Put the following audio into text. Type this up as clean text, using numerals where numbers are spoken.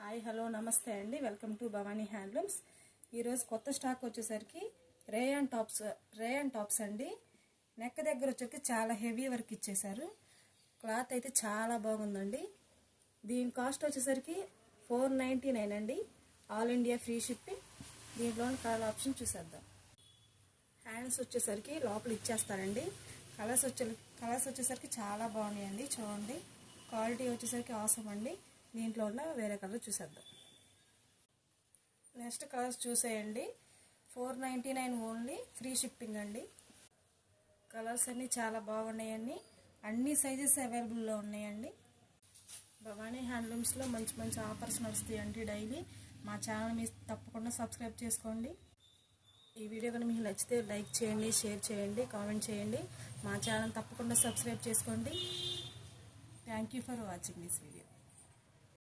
Hi hello నమస్తే అండి, welcome to Bhavani handlooms. ఈరోజు కొత్త స్టాక్ వచ్చేసరికి రేయాన్ టాప్స్ అండి. నెక్ దగ్గర వచ్చేసరికి చాలా హెవీ వర్క్ ఇచ్చేసారు. క్లాత్ అయితే చాలా బాగుందండి. దీని కాస్ట్ వచ్చేసరికి 499 అండి. All India free shipping. దీంట్లోని కలర్ ఆప్షన్ చూసేద్దాం. హ్యాండ్స్ వచ్చేసరికి లోపల ఇచ్చేస్తారండి. కలర్స్ వచ్చేసరికి చాలా బాగున్నాయండి. చూడండి, క్వాలిటీ వచ్చేసరికి అవసరం అండి. దీంట్లో ఉన్న వేరే కలర్ చూసేద్దాం. నెక్స్ట్ కలర్స్ చూసేయండి. 499 ఓన్లీ, ఫ్రీ షిప్పింగ్ అండి. కలర్స్ అన్నీ చాలా బాగున్నాయండి. అన్ని సైజెస్ అవైలబుల్లో ఉన్నాయండి. భవానీ హ్యాండ్లూమ్స్లో మంచి మంచి ఆఫర్స్ నడుస్తాయండి డైలీ. మా ఛానల్ మీరు తప్పకుండా సబ్స్క్రైబ్ చేసుకోండి. ఈ వీడియో కనుక మీకు నచ్చితే లైక్ చేయండి, షేర్ చేయండి, కామెంట్ చేయండి. మా ఛానల్ తప్పకుండా సబ్స్క్రైబ్ చేసుకోండి. Thank you for watching this video.